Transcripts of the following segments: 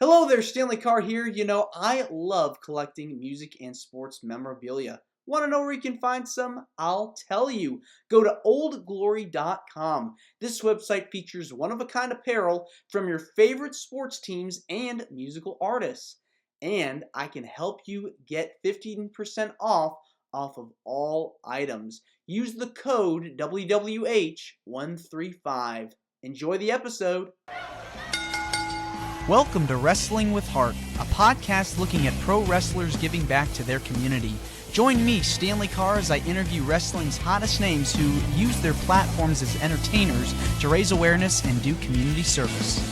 Hello there, Stanley Carr here. I love collecting music and sports memorabilia. Want to know where you can find some? I'll tell you. Go to oldglory.com. This website features one-of-a-kind apparel from your favorite sports teams and musical artists. And I can help you get 15% off of all items. Use the code WWH135. Enjoy the episode. Welcome to Wrestling with Heart, a podcast looking at pro wrestlers giving back to their community. Join me, Stanley Carr, as I interview wrestling's hottest names who use their platforms as entertainers to raise awareness and do community service.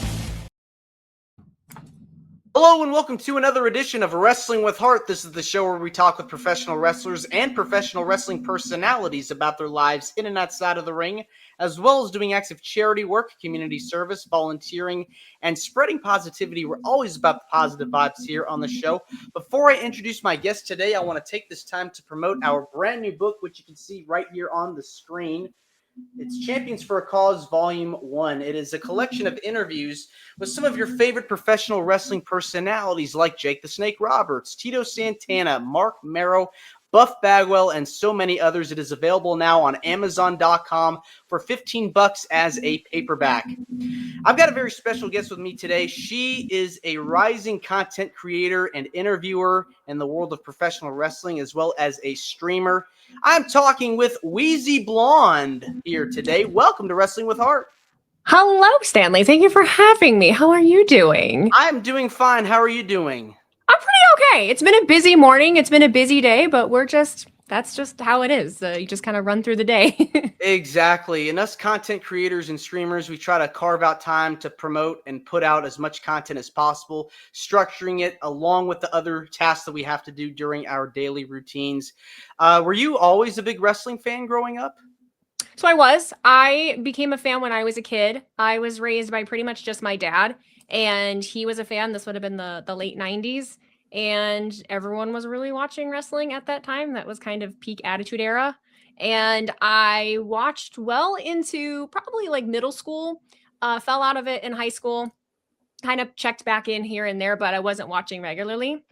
Hello and welcome to another edition of Wrestling with Heart. This is the show where we talk with professional wrestlers and professional wrestling personalities about their lives in and outside of the ring, as well as doing acts of charity work, community service, volunteering, and spreading positivity. We're always about the positive vibes here on the show. Before I introduce my guest today, I want to take this time to promote our brand new book, which you can see right here on the screen. It's Champions for a Cause, Volume 1. It is a collection of interviews with some of your favorite professional wrestling personalities like Jake the Snake Roberts, Tito Santana, Mark Merrow, Buff Bagwell, and so many others. It is available now on Amazon.com for $15 as a paperback. I've got a very special guest with me today. She is a rising content creator and interviewer in the world of professional wrestling, as well as a streamer. I'm talking with Wheezyblonde here today. Welcome to Wrestling with Heart. Hello, Stanley. Thank you for having me. How are you doing? I'm doing fine. How are you doing? I'm pretty okay. It's been a busy morning. It's been a busy day, but that's just how it is. You just kind of run through the day. Exactly. And us content creators and streamers, we try to carve out time to promote and put out as much content as possible, structuring it along with the other tasks that we have to do during our daily routines. Were you always a big wrestling fan growing up? So I became a fan when I was a kid. I was raised by pretty much just my dad, and he was a fan. This would have been the late 90s, and everyone was really watching wrestling at that time. That was kind of peak Attitude Era. And I watched well into probably like middle school, fell out of it in high school, kind of checked back in here and there, but I wasn't watching regularly.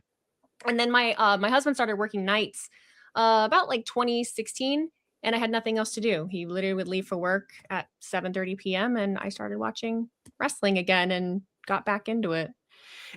And then my husband started working nights about like 2016, and I had nothing else to do. He literally would leave for work at 7:30 p.m. and I started watching wrestling again and got back into it.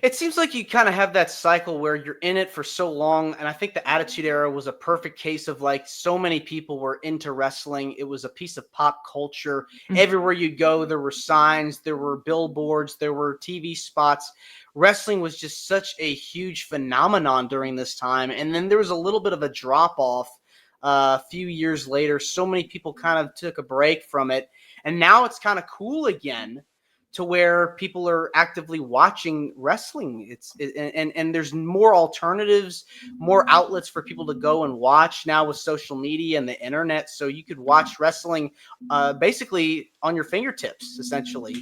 It seems like you kind of have that cycle where you're in it for so long. And I think the Attitude Era was a perfect case of like so many people were into wrestling. It was a piece of pop culture. Everywhere you go, there were signs, there were billboards, there were TV spots. Wrestling was just such a huge phenomenon during this time. And then there was a little bit of a drop off a few years later. So many people kind of took a break from it. And now it's kind of cool again to where people are actively watching wrestling. And there's more alternatives, more outlets for people to go and watch now with social media and the internet. So you could watch wrestling basically on your fingertips, essentially.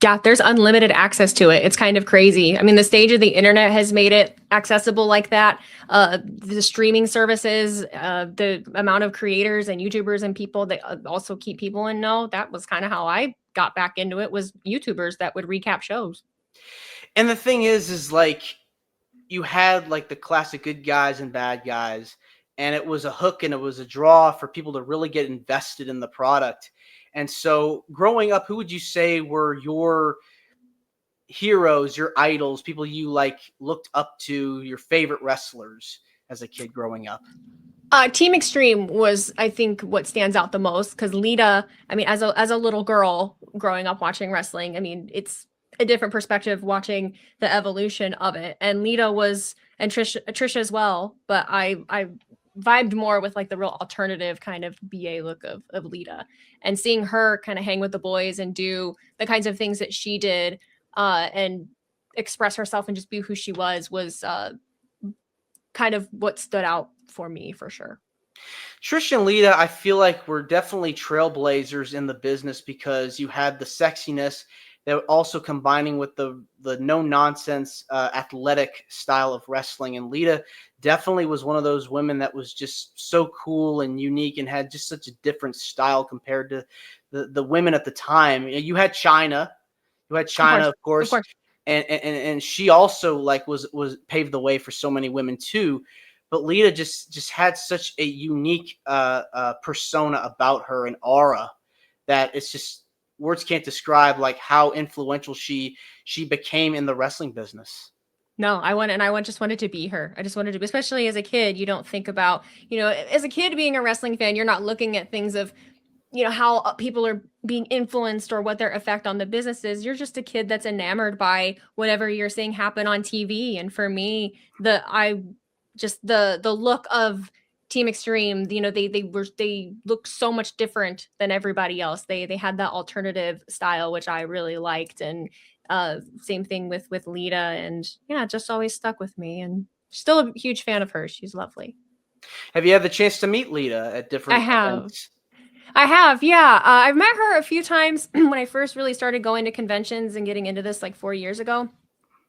Yeah, there's unlimited access to it. It's kind of crazy. I mean, the stage of the internet has made it accessible like that. The streaming services, the amount of creators and YouTubers and people that also keep people in know. That was kind of how I got back into it, was YouTubers that would recap shows. And the thing is like you had like the classic good guys and bad guys, and it was a hook and it was a draw for people to really get invested in the product. And so growing up, who would you say were your heroes, your idols, people you like looked up to, your favorite wrestlers as a kid growing up? Team Extreme was, I think, what stands out the most, because Lita, I mean, as a little girl growing up watching wrestling, I mean, it's a different perspective watching the evolution of it. And Lita was, and Trisha as well, but I vibed more with like the real alternative kind of BA look of Lita, and seeing her kind of hang with the boys and do the kinds of things that she did and express herself and just be who she was kind of what stood out for me for sure. Trish and Lita, I feel like were definitely trailblazers in the business because you had the sexiness that also combining with the no nonsense athletic style of wrestling. And Lita definitely was one of those women that was just so cool and unique and had just such a different style compared to the women at the time. You had China, of course. and she also like was paved the way for so many women too. But Lita just had such a unique persona about her, and aura, that it's just words can't describe like how influential she became in the wrestling business. No, I just wanted to be her. I just wanted to, especially as a kid, you don't think about, as a kid being a wrestling fan, you're not looking at things of, how people are being influenced or what their effect on the business is. You're just a kid that's enamored by whatever you're seeing happen on TV. And for me, the look of Team Extreme, they looked so much different than everybody else. They had that alternative style, which I really liked. And same thing with Lita, and yeah, it just always stuck with me. And still a huge fan of hers. She's lovely. Have you had the chance to meet Lita at different events? I have, yeah. I've met her a few times when I first really started going to conventions and getting into this like 4 years ago.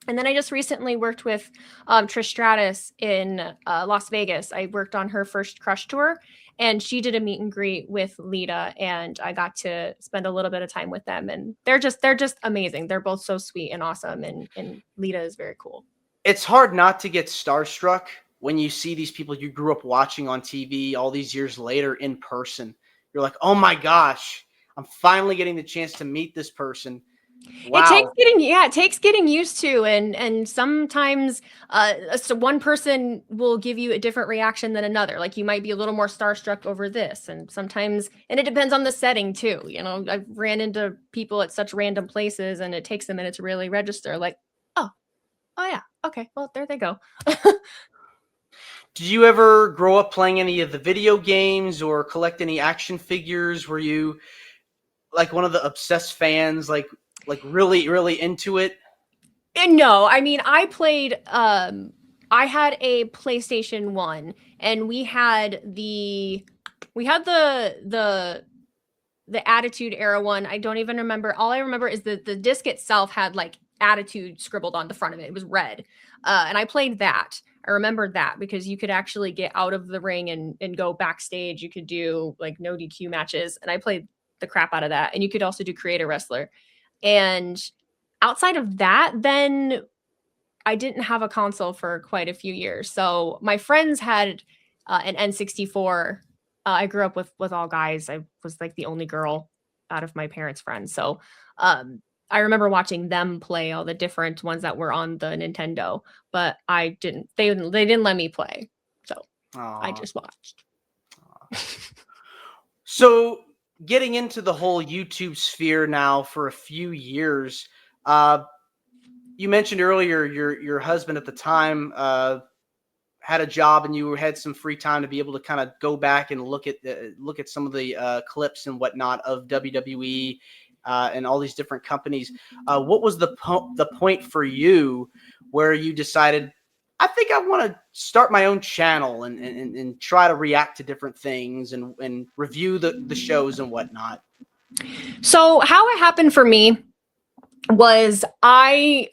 And then I just recently worked with Trish Stratus in Las Vegas. I worked on her first Crush tour, and she did a meet and greet with Lita, and I got to spend a little bit of time with them. And they're just amazing. They're both so sweet and awesome, and Lita is very cool. It's hard not to get starstruck when you see these people you grew up watching on TV all these years later in person. You're like, oh my gosh, I'm finally getting the chance to meet this person. Wow. It takes getting used to, and sometimes so one person will give you a different reaction than another. Like you might be a little more starstruck over this, and sometimes, and it depends on the setting too. I've ran into people at such random places, and it takes a minute to really register. Like, oh yeah, okay, well there they go. Did you ever grow up playing any of the video games or collect any action figures? Were you like one of the obsessed fans, like really, really into it? No, I mean, I played, I had a PlayStation 1, and we had the Attitude Era one. I don't even remember. All I remember is the disc itself had like Attitude scribbled on the front of it. It was red. And I played that. I remember that because you could actually get out of the ring and go backstage. You could do like no DQ matches. And I played the crap out of that. And you could also do Create a Wrestler. And outside of that, then I didn't have a console for quite a few years. So my friends had an N64. I grew up with all guys. I was like the only girl out of my parents' friends. So I remember watching them play all the different ones that were on the Nintendo, but I didn't. They didn't let me play, so I just watched. So getting into the whole YouTube sphere now for a few years, you mentioned earlier your husband at the time had a job, and you had some free time to be able to kind of go back and look at some of the clips and whatnot of WWE and all these different companies. What was the point for you where you decided, I think I want to start my own channel and try to react to different things and review the shows and whatnot? So how it happened for me was I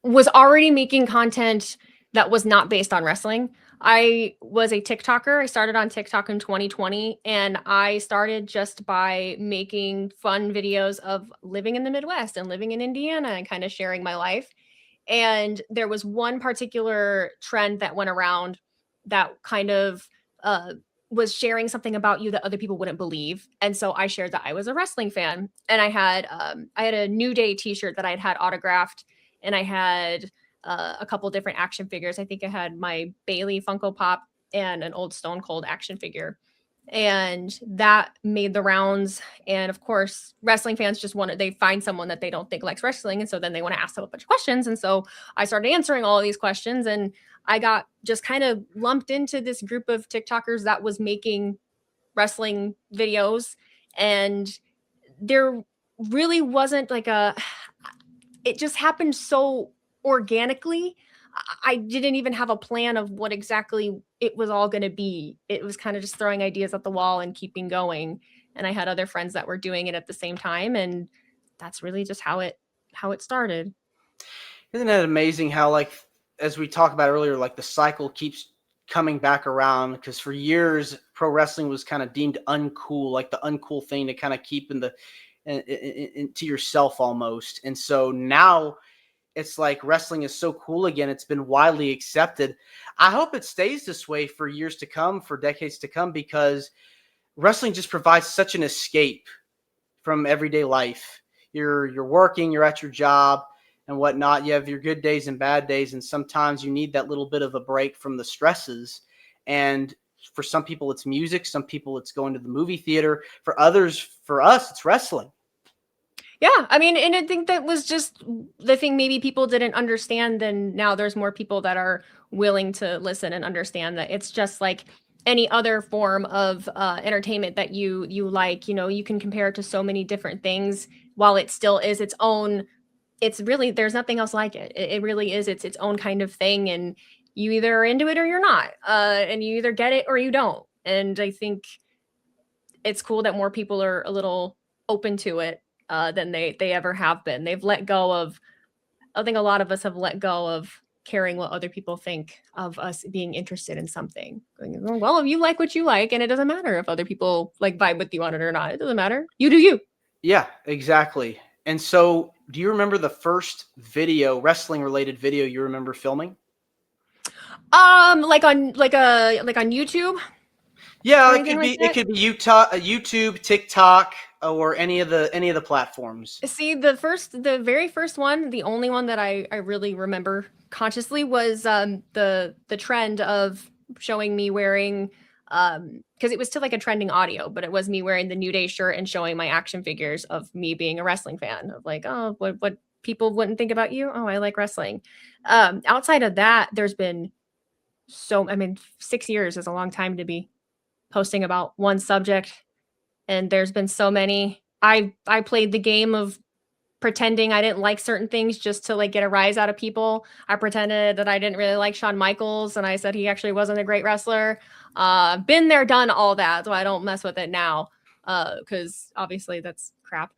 was already making content that was not based on wrestling. I was a TikToker. I started on TikTok in 2020, and I started just by making fun videos of living in the Midwest and living in Indiana and kind of sharing my life. And there was one particular trend that went around that kind of was sharing something about you that other people wouldn't believe. And so I shared that I was a wrestling fan, and I had a New Day t-shirt that I'd had autographed, and I had a couple different action figures. I think I had my Bailey Funko Pop and an old Stone Cold action figure. And that made the rounds. And of course, wrestling fans they find someone that they don't think likes wrestling. And so then they want to ask them a bunch of questions. And so I started answering all of these questions, and I got just kind of lumped into this group of TikTokers that was making wrestling videos. And there really wasn't it just happened so organically. I didn't even have a plan of what exactly it was all going to be. It was kind of just throwing ideas at the wall and keeping going. And I had other friends that were doing it at the same time. And that's really just how it started. Isn't it amazing how, like, as we talked about earlier, like the cycle keeps coming back around? Because for years, pro wrestling was kind of deemed uncool, like the uncool thing to kind of keep to yourself almost. And so now it's like wrestling is so cool again. It's been widely accepted. I hope it stays this way for years to come, for decades to come, because wrestling just provides such an escape from everyday life. You're working, you're at your job and whatnot. You have your good days and bad days, and sometimes you need that little bit of a break from the stresses. And for some people, it's music. Some people, it's going to the movie theater. For others, for us, it's wrestling. Yeah, I mean, and I think that was just the thing maybe people didn't understand, and now there's more people that are willing to listen and understand that it's just like any other form of entertainment that you like. You know, you can compare it to so many different things while it still is its own. It's really, there's nothing else like it. It really is its own kind of thing, and you either are into it or you're not, and you either get it or you don't. And I think it's cool that more people are a little open to it than they ever have been. They've let go of, I think a lot of us have let go of caring what other people think of us being interested in something. Well, if you like what you like, and it doesn't matter if other people like vibe with you on it or not. It doesn't matter. You do you. Yeah, exactly. And so, do you remember the first video, wrestling related video you remember filming? Like on YouTube. Yeah, Or it anything could like be that? YouTube, TikTok, or any of the platforms. See, the very first one, the only one that I really remember consciously was the trend of showing me wearing because it was still like a trending audio, but it was me wearing the New Day shirt and showing my action figures of me being a wrestling fan of like, oh, what people wouldn't think about you? Oh, I like wrestling. Outside of that, there's been I mean, 6 years is a long time to be posting about one subject, and there's been so many. I played the game of pretending I didn't like certain things just to like get a rise out of people. I pretended that I didn't really like Shawn Michaels, and I said he actually wasn't a great wrestler. Been there, done all that, so I don't mess with it now because obviously that's crap.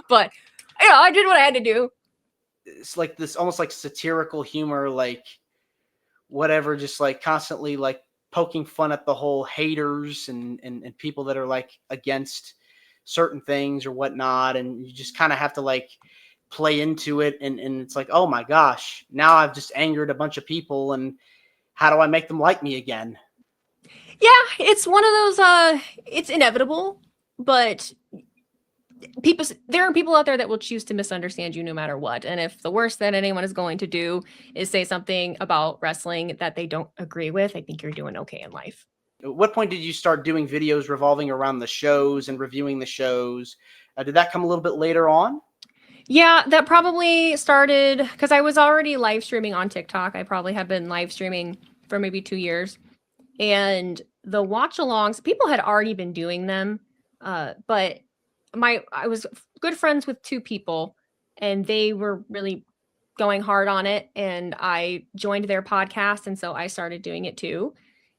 But you know, I did what I had to do. It's like this almost like satirical humor, like whatever, just like constantly like poking fun at the whole haters and people that are like against certain things or whatnot. And you just kind of have to like play into it. And it's like, oh my gosh, now I've just angered a bunch of people. And how do I make them like me again? Yeah, it's one of those it's inevitable, but there are people out there that will choose to misunderstand you no matter what. And if the worst that anyone is going to do is say something about wrestling that they don't agree with, I think you're doing okay in life. At what point did you start doing videos revolving around the shows and reviewing the shows? Did that come a little bit later on? Yeah, that probably started because I was already live streaming on TikTok. I probably have been live streaming for maybe 2 years. And the watch alongs, people had already been doing them. But I was good friends with two people, and they were really going hard on it, and I joined their podcast, and so I started doing it too,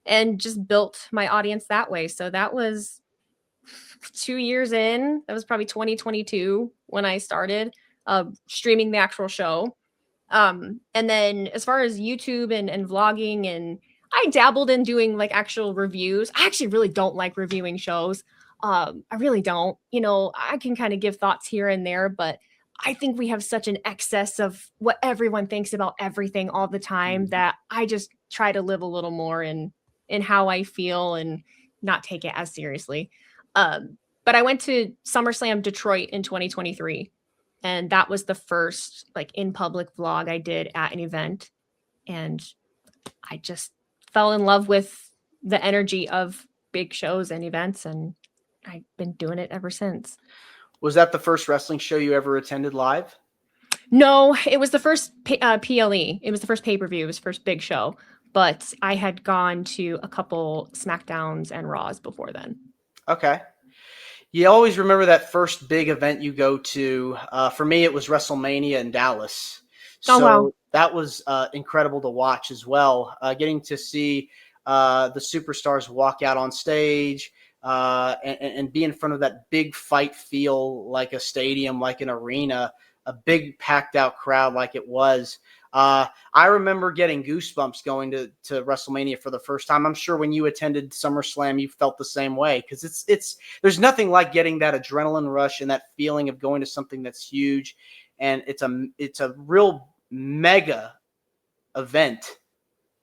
and just built my audience that way. So that was 2 years in. That was probably 2022 when I started streaming the actual show. And then as far as YouTube and vlogging, and I dabbled in doing like actual reviews. I actually really don't like reviewing shows. I really don't. You know, I can kind of give thoughts here and there, but I think we have such an excess of what everyone thinks about everything all the time that I just try to live a little more in how I feel and not take it as seriously. But I went to SummerSlam Detroit in 2023, and that was the first like in public vlog I did at an event, and I just fell in love with the energy of big shows and events, and I've been doing it ever since. Was that the first wrestling show you ever attended live? No, it was the first PLE. It was the first pay-per-view. It was the first big show. But I had gone to a couple SmackDowns and Raws before then. Okay. You always remember that first big event you go to. For me, it was WrestleMania in Dallas. Oh, So wow. that was incredible to watch as well. Getting to see the superstars walk out on stage and be in front of that big fight feel like a stadium, like an arena, a big packed out crowd like it was. I remember getting goosebumps going to WrestleMania for the first time. I'm sure when you attended SummerSlam, you felt the same way, because there's nothing like getting that adrenaline rush and that feeling of going to something that's huge and it's a real mega event.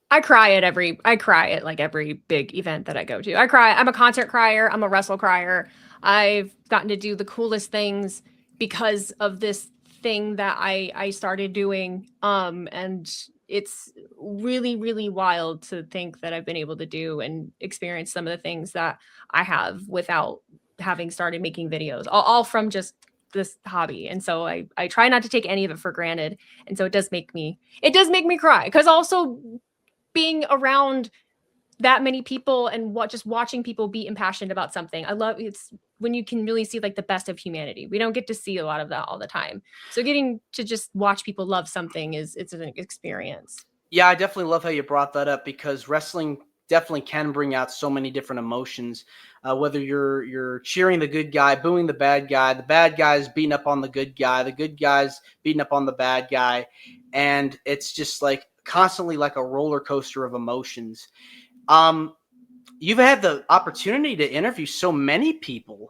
I cry at like every big event that I go to. I cry. I'm a concert crier. I'm a wrestle crier. I've gotten to do the coolest things because of this thing that I started doing. And it's really, really wild to think that I've been able to do and experience some of the things that I have without having started making videos, all from just this hobby. And so I try not to take any of it for granted. And so it does make me cry, because also being around that many people and just watching people be impassioned about something. I love it's when you can really see like the best of humanity. We don't get to see a lot of that all the time. So getting to just watch people love something it's an experience. Yeah, I definitely love how you brought that up, because wrestling definitely can bring out so many different emotions. Whether you're cheering the good guy, booing the bad guy's beating up on the good guy's beating up on the bad guy, and it's just like constantly like a roller coaster of emotions. You've had the opportunity to interview so many people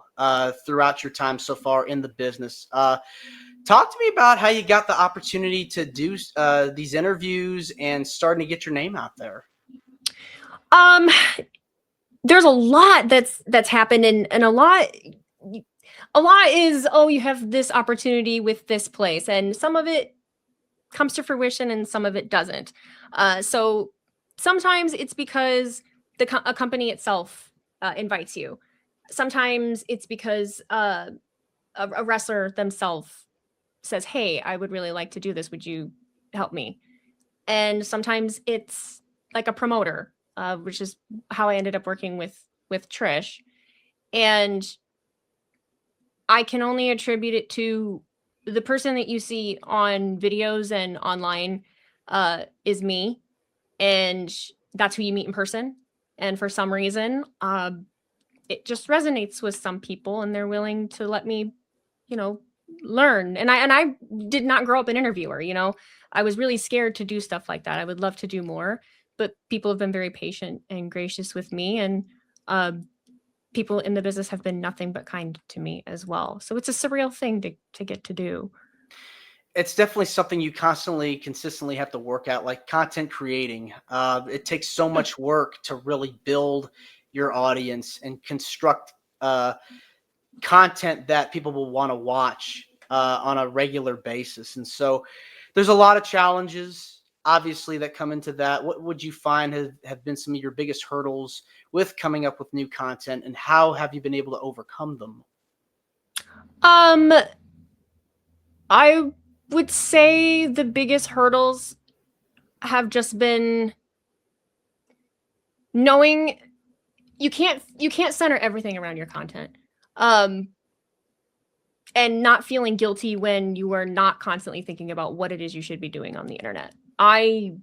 throughout your time so far in the business. Talk to me about how you got the opportunity to do these interviews and starting to get your name out there. There's a lot that's happened, and a lot is, oh, you have this opportunity with this place, and some of it comes to fruition and some of it doesn't. So sometimes it's because a company itself invites you. Sometimes it's because a wrestler themselves says, hey, I would really like to do this, would you help me? And sometimes it's like a promoter, which is how I ended up working with Trish. And I can only attribute it to the person that you see on videos and online is me, and that's who you meet in person. And for some reason, it just resonates with some people, and they're willing to let me, learn. And I did not grow up an interviewer. I was really scared to do stuff like that. I would love to do more, but people have been very patient and gracious with me, and people in the business have been nothing but kind to me as well. So it's a surreal thing to get to do. It's definitely something you consistently have to work at, like content creating. It takes so much work to really build your audience and construct content that people will want to watch on a regular basis. And so there's a lot of challenges, obviously, that come into that. What would you find have been some of your biggest hurdles with coming up with new content, and how have you been able to overcome them? I would say the biggest hurdles have just been knowing you can't center everything around your content. And not feeling guilty when you are not constantly thinking about what it is you should be doing on the internet. I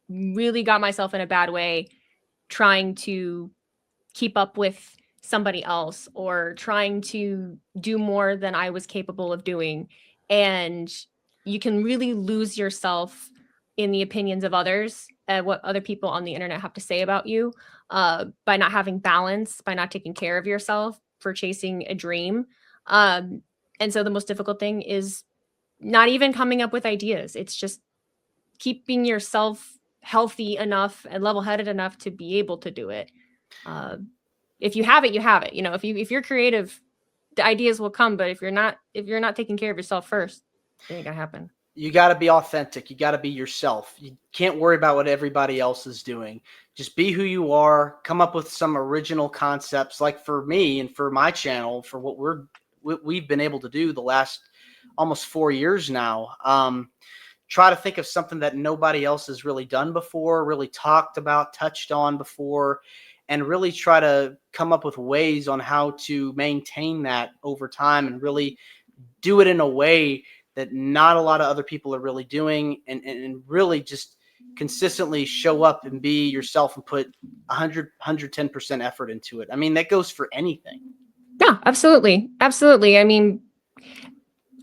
really got myself in a bad way trying to keep up with somebody else or trying to do more than I was capable of doing. And you can really lose yourself in the opinions of others and what other people on the internet have to say about you, by not having balance, by not taking care of yourself for chasing a dream. And so the most difficult thing is not even coming up with ideas. It's just keeping yourself healthy enough and level-headed enough to be able to do it. If you have it, you have it. If you're creative, the ideas will come. But if you're not taking care of yourself first, it ain't gonna happen. You got to be authentic. You got to be yourself. You can't worry about what everybody else is doing. Just be who you are. Come up with some original concepts. Like for me and for my channel, for what we've been able to do the last almost 4 years now. Try to think of something that nobody else has really done before, really talked about, touched on before, and really try to come up with ways on how to maintain that over time and really do it in a way that not a lot of other people are really doing, and really just consistently show up and be yourself and put 110% effort into it. I mean, that goes for anything. Yeah, absolutely. Absolutely. I mean,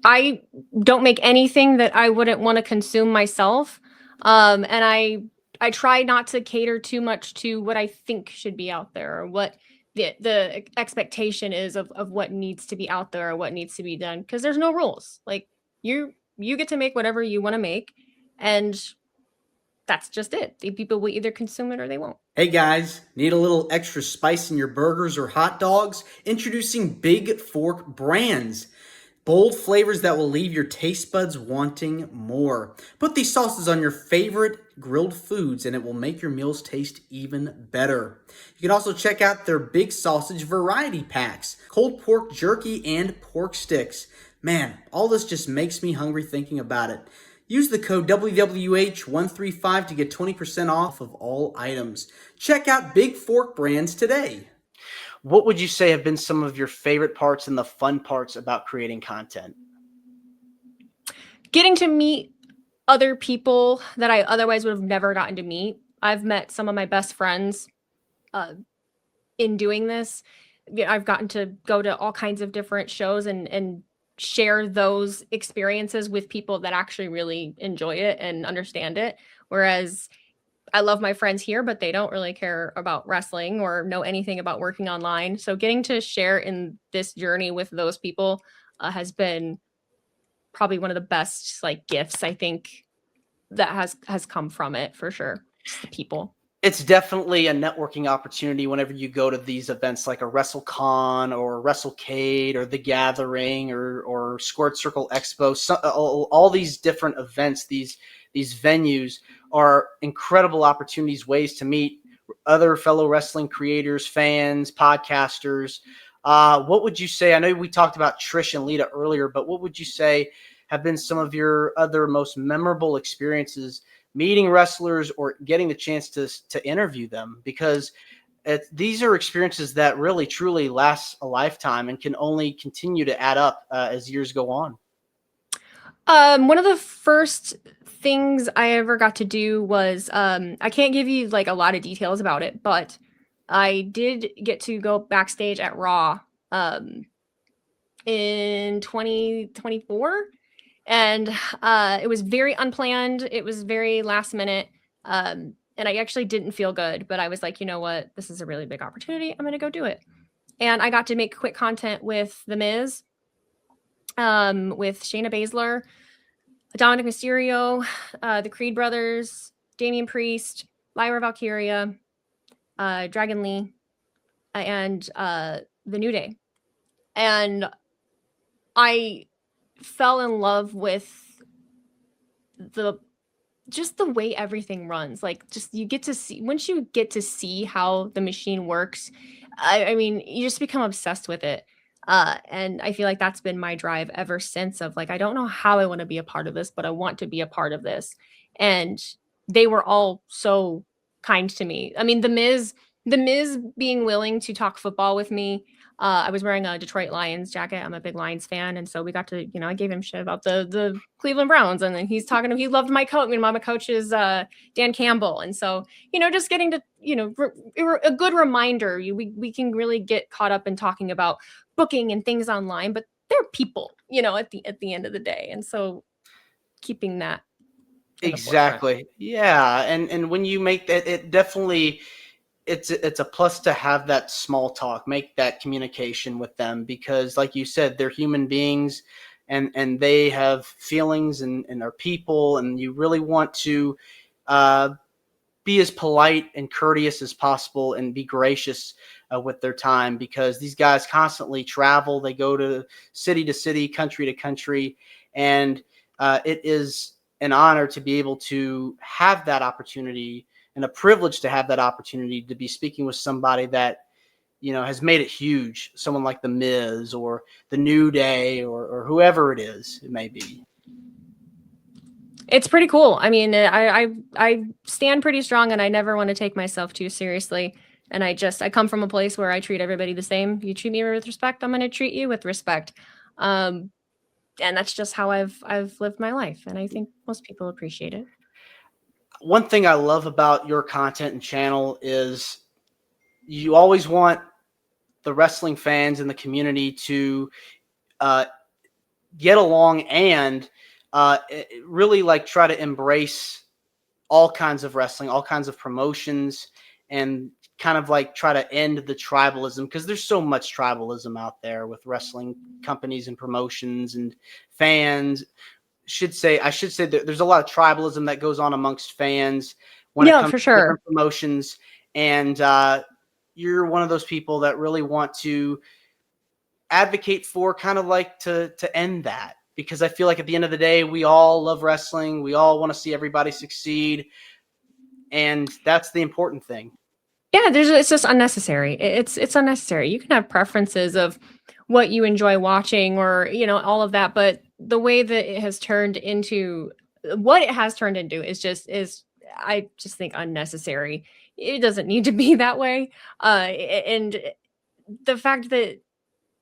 I don't make anything that I wouldn't want to consume myself. And I try not to cater too much to what I think should be out there, or what the expectation is of what needs to be out there or what needs to be done. Because there's no rules. Like, you you get to make whatever you want to make, and that's just it. The people will either consume it or they won't. Hey guys, need a little extra spice in your burgers or hot dogs? Introducing Big Fork Brands. Bold flavors that will leave your taste buds wanting more. Put these sauces on your favorite grilled foods and it will make your meals taste even better. You can also check out their big sausage variety packs, cold pork jerky, and pork sticks. Man, all this just makes me hungry thinking about it. Use the code WWH135 to get 20% off of all items. Check out Big Fork Brands today. What would you say have been some of your favorite parts and the fun parts about creating content? Getting to meet other people that I otherwise would have never gotten to meet. I've met some of my best friends in doing this. I've gotten to go to all kinds of different shows and share those experiences with people that actually really enjoy it and understand it. Whereas I love my friends here, but they don't really care about wrestling or know anything about working online. So getting to share in this journey with those people has been probably one of the best like gifts I think that has come from it, for sure. Just the people. It's definitely a networking opportunity whenever you go to these events like a WrestleCon or WrestleCade or The Gathering or Squared Circle Expo. All these different events, these venues are incredible opportunities, ways to meet other fellow wrestling creators, fans, podcasters. What would you say? I know we talked about Trish and Lita earlier, but what would you say have been some of your other most memorable experiences meeting wrestlers or getting the chance to interview them? Because these are experiences that really, truly last a lifetime and can only continue to add up as years go on. One of the first things I ever got to do was, I can't give you like a lot of details about it, but I did get to go backstage at Raw in 2024. And it was very unplanned. It was very last minute. And I actually didn't feel good, but I was like, you know what? This is a really big opportunity. I'm going to go do it. And I got to make quick content with The Miz, with Shayna Baszler, Dominic Mysterio, the Creed brothers, Damian Priest, Lyra Valkyria, Dragon Lee, and the New Day. And I fell in love with the way everything runs. Like, just you get to see, once you get to see how the machine works, I mean, you just become obsessed with it. And I feel like that's been my drive ever since, of like, I don't know how I want to be a part of this, but I want to be a part of this. And they were all so kind to me. I mean, the Miz being willing to talk football with me. I was wearing a Detroit Lions jacket. I'm a big Lions fan. And so we got to, I gave him shit about the Cleveland Browns. And then he's talking to, he loved my coach. I mean, my coach is Dan Campbell. And so, just getting to, a good reminder, we can really get caught up in talking about booking and things online, but they're people, at the end of the day. And so keeping that. Exactly. Yeah. And when you make that, it definitely, it's a plus to have that small talk, make that communication with them, because like you said, they're human beings and they have feelings and are people, and you really want to be as polite and courteous as possible and be gracious with their time, because these guys constantly travel. They go to city, country to country, and it is an honor to be able to have that opportunity and a privilege to have that opportunity to be speaking with somebody that, has made it huge. Someone like The Miz or the New Day or whoever it is, it may be. It's pretty cool. I mean, I stand pretty strong, and I never want to take myself too seriously. And I come from a place where I treat everybody the same. You treat me with respect, I'm going to treat you with respect. And that's just how I've lived my life. And I think most people appreciate it. One thing I love about your content and channel is you always want the wrestling fans and the community to get along and really like try to embrace all kinds of wrestling, all kinds of promotions, and kind of like try to end the tribalism, because there's so much tribalism out there with wrestling companies and promotions and fans. should say that there's a lot of tribalism that goes on amongst fans when it Yeah, comes for to sure. different promotions, and you're one of those people that really want to advocate for kind of like to end that, because I feel like at the end of the day, we all love wrestling. We all want to see everybody succeed, and that's the important thing. Yeah, it's just unnecessary. It's unnecessary. You can have preferences of what you enjoy watching or, all of that, but the way that it has turned into what it has turned into is I just think unnecessary. It doesn't need to be that way. And the fact that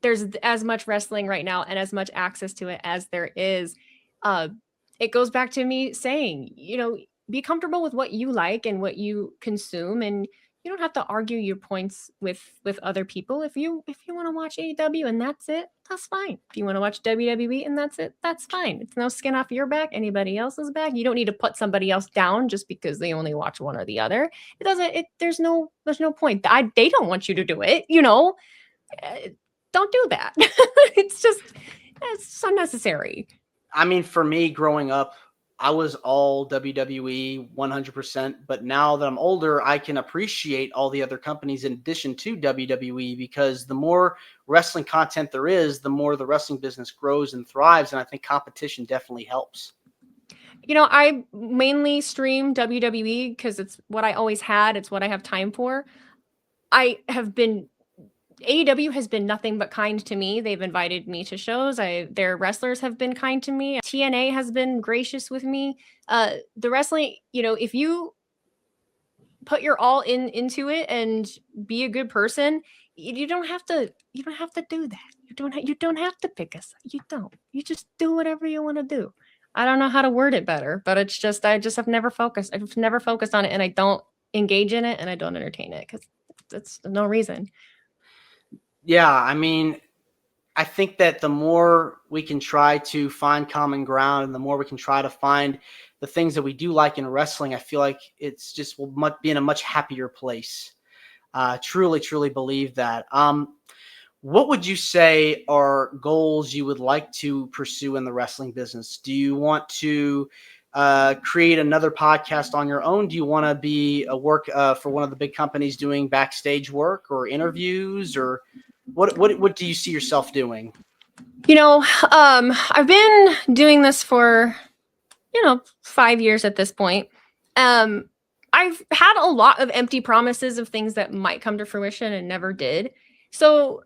there's as much wrestling right now and as much access to it as there is, uh, it goes back to me saying, be comfortable with what you like and what you consume, and you don't have to argue your points with other people. If you want to watch AEW and that's it, that's fine. If you want to watch WWE and that's it, that's fine. It's no skin off your back, anybody else's back. You don't need to put somebody else down just because they only watch one or the other. It doesn't. There's no point. They don't want you to do it. Don't do that. It's unnecessary. I mean, for me, growing up, I was all WWE 100%, but now that I'm older, I can appreciate all the other companies in addition to WWE, because the more wrestling content there is, the more the wrestling business grows and thrives, and I think competition definitely helps. I mainly stream WWE because it's what I always had. It's what I have time for. AEW has been nothing but kind to me. They've invited me to shows. Their wrestlers have been kind to me. TNA has been gracious with me. The wrestling, if you put your all into it and be a good person, you don't have to do that. You don't have to pick us. You don't. You just do whatever you want to do. I don't know how to word it better, but it's just I just have never focused. I've never focused on it, and I don't engage in it, and I don't entertain it because that's no reason. Yeah, I mean, I think that the more we can try to find common ground and the more we can try to find the things that we do like in wrestling, I feel like it's just will be in a much happier place. Truly, truly believe that. What would you say are goals you would like to pursue in the wrestling business? Do you want to create another podcast on your own? Do you want to be a work for one of the big companies doing backstage work or interviews, or what do you see yourself doing? I've been doing this for 5 years at this point. I've had a lot of empty promises of things that might come to fruition and never did. So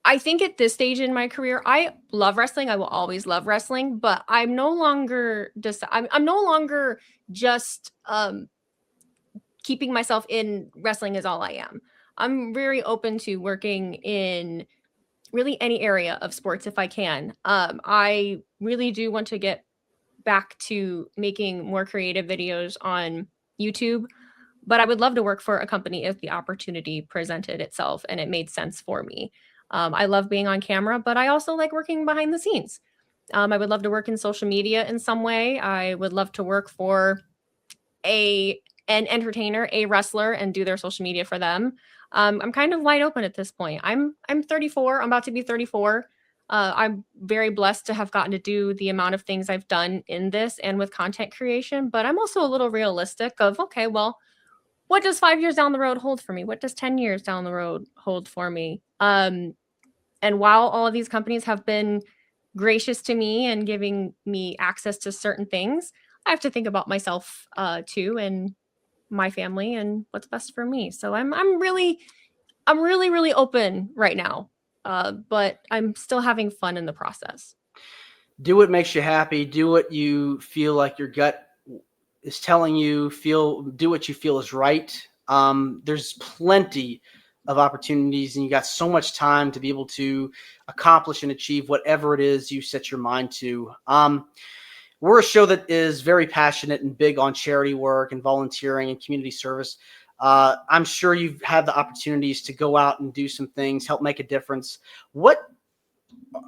I think at this stage in my career, I love wrestling. I will always love wrestling, but I'm no longer I'm no longer just keeping myself in wrestling is all I am. I'm very open to working in really any area of sports if I can. I really do want to get back to making more creative videos on YouTube, but I would love to work for a company if the opportunity presented itself and it made sense for me. I love being on camera, but I also like working behind the scenes. I would love to work in social media in some way. I would love to work for an entertainer, a wrestler, and do their social media for them. I'm kind of wide open at this point. I'm 34. I'm about to be 34. I'm very blessed to have gotten to do the amount of things I've done in this and with content creation, but I'm also a little realistic of, okay, well, what does 5 years down the road hold for me? What does 10 years down the road hold for me? And while all of these companies have been gracious to me and giving me access to certain things, I have to think about myself too, and my family and what's best for me. So I'm really open right now. But I'm still having fun in the process. Do what makes you happy. Do what you feel like your gut is telling you. Do what you feel is right. There's plenty of opportunities, and you got so much time to be able to accomplish and achieve whatever it is you set your mind to. We're a show that is very passionate and big on charity work and volunteering and community service. I'm sure you've had the opportunities to go out and do some things, help make a difference. What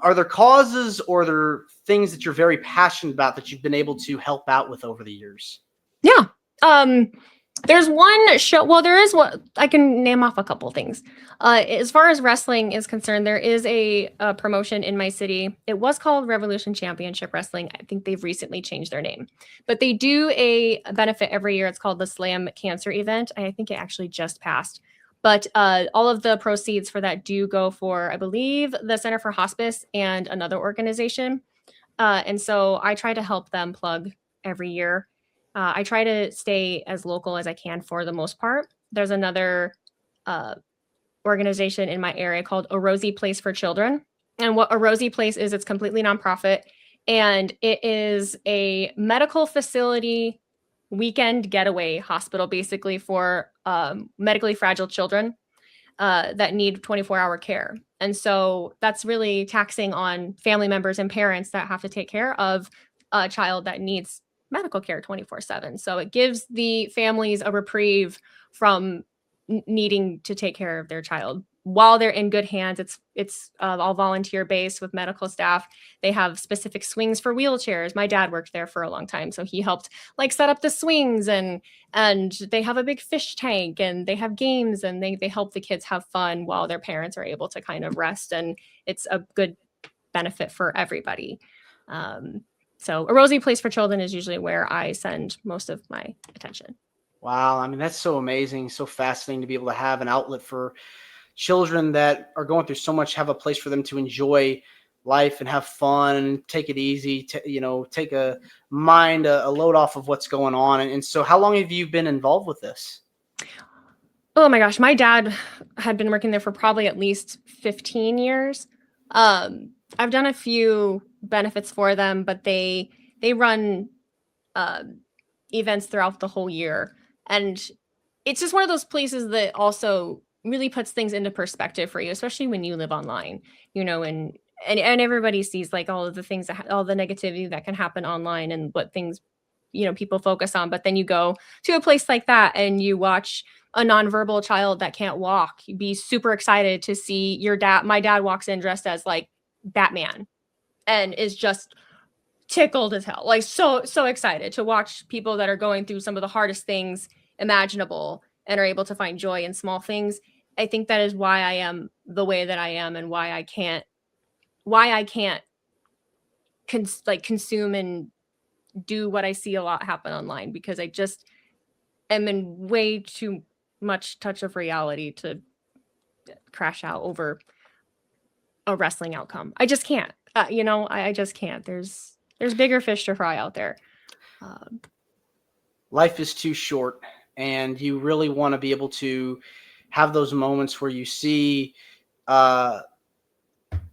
are there causes or are there things that you're very passionate about that you've been able to help out with over the years? Yeah. There's one show. Well, there is what I can name off a couple things. As far as wrestling is concerned, there is a promotion in my city. It was called Revolution Championship Wrestling. I think they've recently changed their name, but they do a benefit every year. It's called the Slam Cancer Event. I think it actually just passed. But all of the proceeds for that do go for, I believe, the Center for Hospice and another organization. And so I try to help them plug every year. I try to stay as local as I can for the most part. There's another organization in my area called A Rosy Place for Children. And what A Rosy Place is, it's completely nonprofit. And it is a medical facility weekend getaway hospital, basically for medically fragile children that need 24-hour care. And so that's really taxing on family members and parents that have to take care of a child that needs medical care 24/7. So it gives the families a reprieve from needing to take care of their child while they're in good hands. It's all volunteer based with medical staff. They have specific swings for wheelchairs. My dad worked there for a long time, so he helped like set up the swings, and they have a big fish tank, and they have games, and they help the kids have fun while their parents are able to kind of rest, and it's a good benefit for everybody. So A Rosy Place for Children is usually where I send most of my attention. Wow. I mean, that's so amazing, so fascinating to be able to have an outlet for children that are going through so much, have a place for them to enjoy life and have fun and take it easy, to, take a load off of what's going on. And so how long have you been involved with this? Oh my gosh, my dad had been working there for probably at least 15 years. I've done a few benefits for them, but they run events throughout the whole year. And it's just one of those places that also really puts things into perspective for you, especially when you live online, and everybody sees like all of the things all the negativity that can happen online and what things, people focus on. But then you go to a place like that and you watch a nonverbal child that can't walk, you'd be super excited to see your dad. My dad walks in dressed as like Batman and is just tickled as hell, like so excited to watch people that are going through some of the hardest things imaginable and are able to find joy in small things. I think that is why I am the way that I am, and why I can't consume and do what I see a lot happen online, because I just am in way too much touch of reality to crash out over a wrestling outcome. I just can't. I just can't. There's bigger fish to fry out there. Life is too short, and you really want to be able to have those moments where you see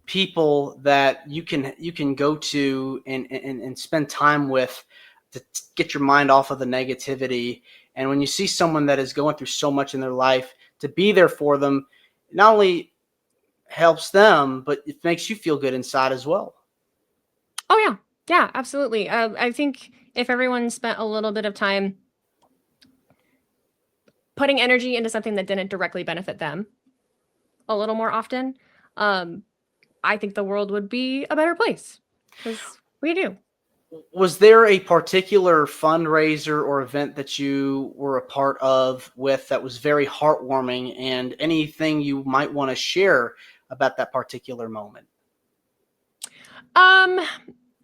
people that you can go to and spend time with to get your mind off of the negativity. And when you see someone that is going through so much in their life, to be there for them, not only helps them, but it makes you feel good inside as well. Oh yeah. Yeah, absolutely. I think if everyone spent a little bit of time putting energy into something that didn't directly benefit them a little more often, I think the world would be a better place, because we do. Was there a particular fundraiser or event that you were a part of that was very heartwarming, and anything you might want to share about that particular moment?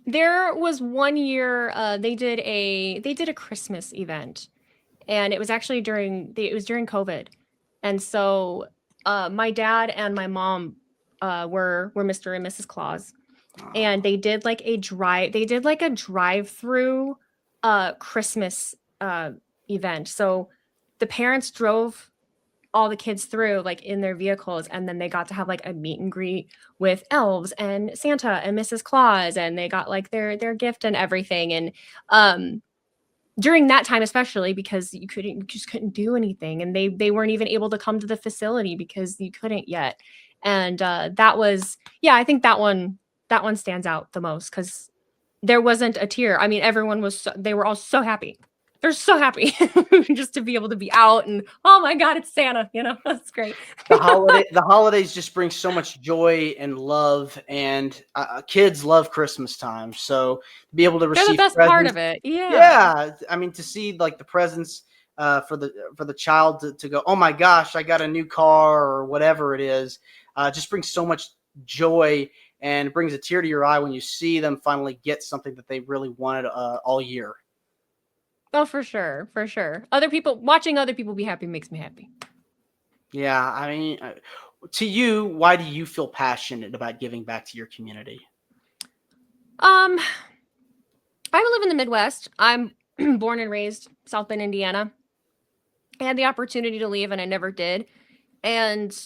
There was one year they did a Christmas event, and it was actually during COVID. And so my dad and my mom were Mr. and Mrs. Claus. And they did like a drive-through Christmas event. So the parents drove all the kids through like in their vehicles, and then they got to have like a meet and greet with elves and Santa and Mrs. Claus, and they got like their gift and everything. And during that time, especially because you just couldn't do anything, and they weren't even able to come to the facility because you couldn't yet. And that was, yeah, I think that one stands out the most, because there wasn't a tear. I mean, they were all so happy. They're so happy just to be able to be out, and oh my God, it's Santa, that's great. The holidays just bring so much joy and love, and kids love Christmas time. So to be able to receive They're the best part of it. Yeah. Yeah. I mean, to see like the presents for the child to go, oh my gosh, I got a new car or whatever it is, just brings so much joy and brings a tear to your eye when you see them finally get something that they really wanted all year. Oh, for sure, for sure. Watching other people be happy makes me happy. Yeah, I mean, to you, why do you feel passionate about giving back to your community? I live in the Midwest. I'm born and raised South Bend, Indiana. I had the opportunity to leave and I never did. And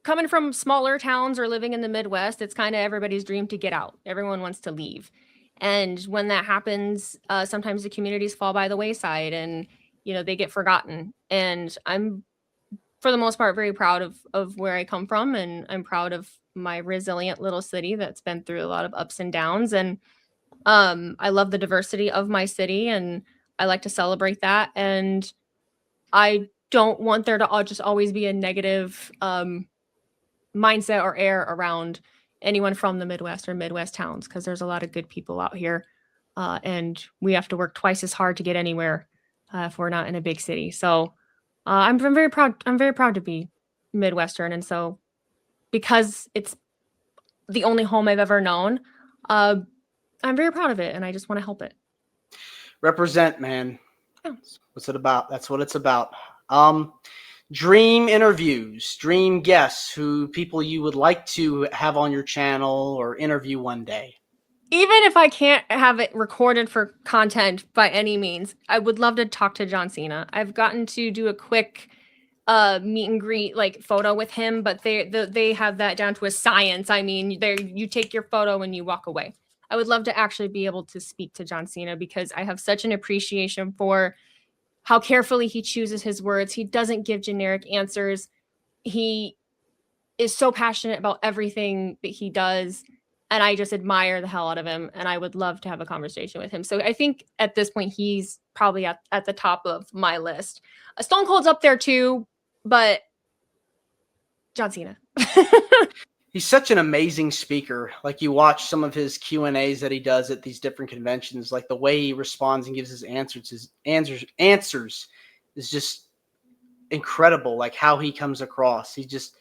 coming from smaller towns or living in the Midwest, it's kind of everybody's dream to get out. Everyone wants to leave. And when that happens, sometimes the communities fall by the wayside and, they get forgotten. And I'm, for the most part, very proud of where I come from. And I'm proud of my resilient little city that's been through a lot of ups and downs. And I love the diversity of my city and I like to celebrate that. And I don't want there to just always be a negative mindset or air around anyone from the Midwest or Midwest towns, because there's a lot of good people out here. And we have to work twice as hard to get anywhere if we're not in a big city. So I'm very proud. I'm very proud to be Midwestern. And so because it's the only home I've ever known, I'm very proud of it. And I just want to help it. Represent, man. Yeah. What's it about? That's what it's about. Dream interviews, dream guests, who people you would like to have on your channel or interview one day. Even if I can't have it recorded for content by any means, I would love to talk to John Cena. I've gotten to do a quick meet and greet photo with him, but they have that down to a science. I mean, you take your photo and you walk away. I would love to actually be able to speak to John Cena because I have such an appreciation for how carefully he chooses his words. He doesn't give generic answers. He is so passionate about everything that he does. And I just admire the hell out of him. And I would love to have a conversation with him. So I think at this point, he's probably at the top of my list. Stone Cold's up there too, but John Cena. He's such an amazing speaker. Like, you watch some of his Q&As that he does at these different conventions, like the way he responds and gives his answers is just incredible. Like how he comes across. He just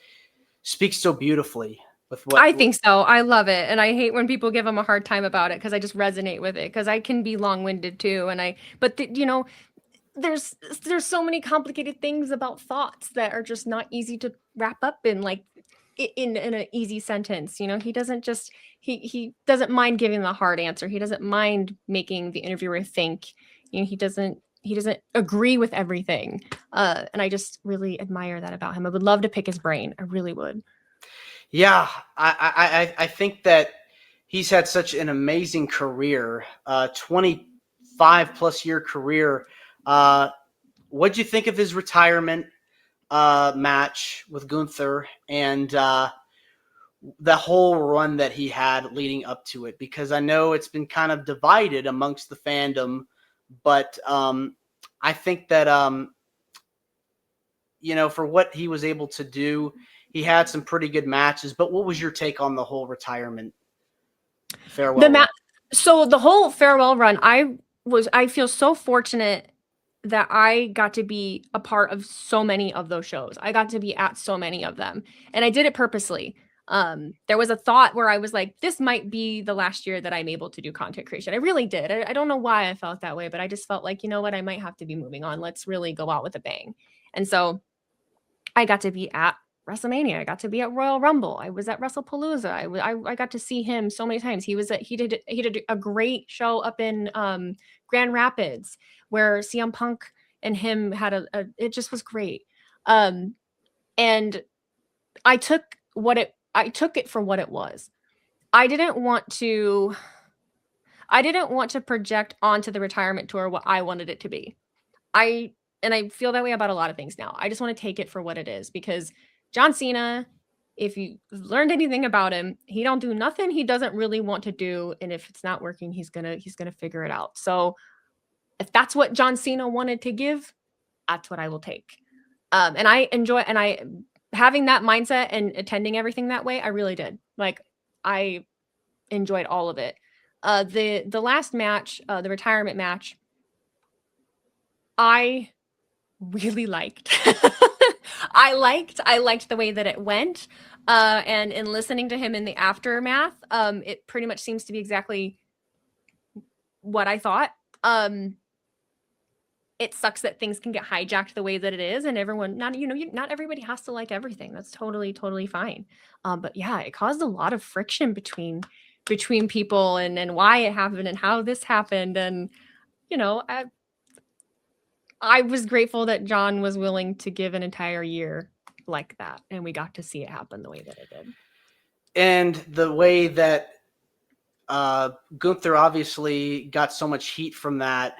speaks so beautifully with what I think so. I love it. And I hate when people give him a hard time about it because I just resonate with it because I can be long-winded too. And there's so many complicated things about thoughts that are just not easy to wrap up in in an easy sentence. He doesn't just he doesn't mind giving the hard answer. He doesn't mind making the interviewer think. He doesn't agree with everything. And I just really admire that about him. I would love to pick his brain. I really would. Yeah, I think that he's had such an amazing career, 25 plus year career. What'd you think of his retirement match with Gunther and the whole run that he had leading up to it? Because I know it's been kind of divided amongst the fandom, but I think that for what he was able to do, he had some pretty good matches. But what was your take on the whole retirement farewell? So the whole farewell run, I feel so fortunate that I got to be a part of so many of those shows. I got to be at so many of them, and I did it purposely. There was a thought where I was like, this might be the last year that I'm able to do content creation. I really did. I don't know why I felt that way, but I just felt like, you know what, I might have to be moving on. Let's really go out with a bang. And so I got to be at WrestleMania. I got to be at Royal Rumble. I was at WrestlePalooza. I got to see him so many times. He did a great show up in Grand Rapids where CM Punk and him had it just was great. And I took it for what it was. I didn't want to project onto the retirement tour what I wanted it to be. I feel that way about a lot of things now. I just want to take it for what it is, because John Cena, if you learned anything about him, he don't do nothing he doesn't really want to do, and if it's not working, he's gonna figure it out. So if that's what John Cena wanted to give, that's what I will take. And I enjoy, and I having that mindset and attending everything that way, I really did. Like, I enjoyed all of it. The last match, the retirement match, I really liked. I liked the way that it went. And in listening to him in the aftermath, it pretty much seems to be exactly what I thought. It sucks that things can get hijacked the way that it is, and everyone not everybody has to like everything. That's totally fine. But yeah, it caused a lot of friction between people and why it happened and how this happened. And I was grateful that John was willing to give an entire year like that, and we got to see it happen the way that it did. And the way that Gunther obviously got so much heat from that.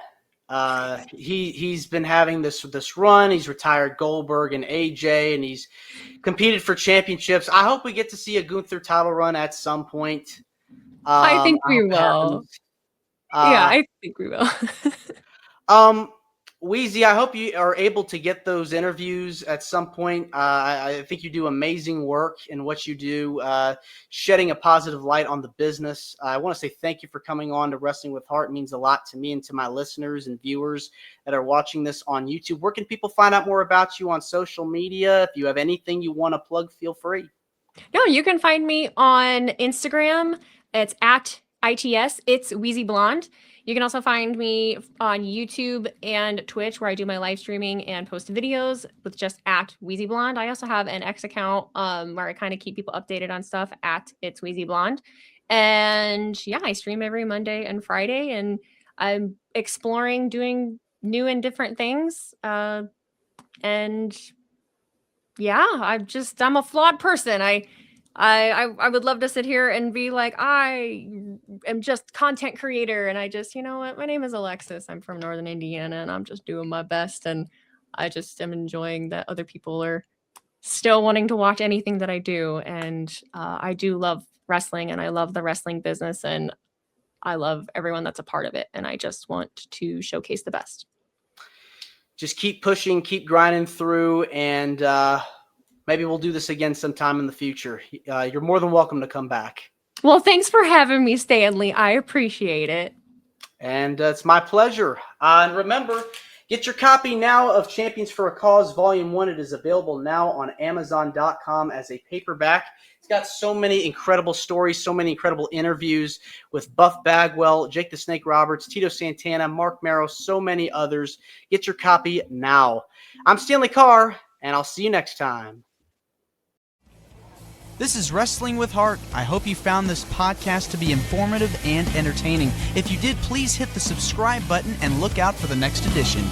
He's been having this run. He's retired Goldberg and AJ, and he's competed for championships. I hope we get to see a Gunther title run at some point. I think we will. Yeah, I think we will. Wheezy, I hope you are able to get those interviews at some point. I think you do amazing work in what you do, shedding a positive light on the business. I want to say thank you for coming on to Wrestling with Heart. It means a lot to me and to my listeners and viewers that are watching this on YouTube. Where can people find out more about you on social media? If you have anything you want to plug, feel free. No, you can find me on Instagram. It's at ITS. It's Wheezyblonde. You can also find me on YouTube and Twitch, where I do my live streaming and post videos with just at Wheezyblonde. I also have an X account where I kind of keep people updated on stuff at It's Wheezyblonde. And yeah, I stream every Monday and Friday, and I'm exploring doing new and different things. And yeah, I'm a flawed person. I would love to sit here and be like, I am just content creator, and I just, you know what, my name is Alexis. I'm from Northern Indiana, and I'm just doing my best, and I just am enjoying that other people are still wanting to watch anything that I do. And I do love wrestling, and I love the wrestling business, and I love everyone that's a part of it, and I just want to showcase the best. Just keep pushing, keep grinding through, and maybe we'll do this again sometime in the future. You're more than welcome to come back. Well, thanks for having me, Stanley. I appreciate it. And it's my pleasure. And remember, get your copy now of Champions for a Cause Volume 1. It is available now on Amazon.com as a paperback. It's got so many incredible stories, so many incredible interviews with Buff Bagwell, Jake the Snake Roberts, Tito Santana, Mark Marrow, so many others. Get your copy now. I'm Stanley Carr, and I'll see you next time. This is Wrestling with Heart. I hope you found this podcast to be informative and entertaining. If you did, please hit the subscribe button and look out for the next edition.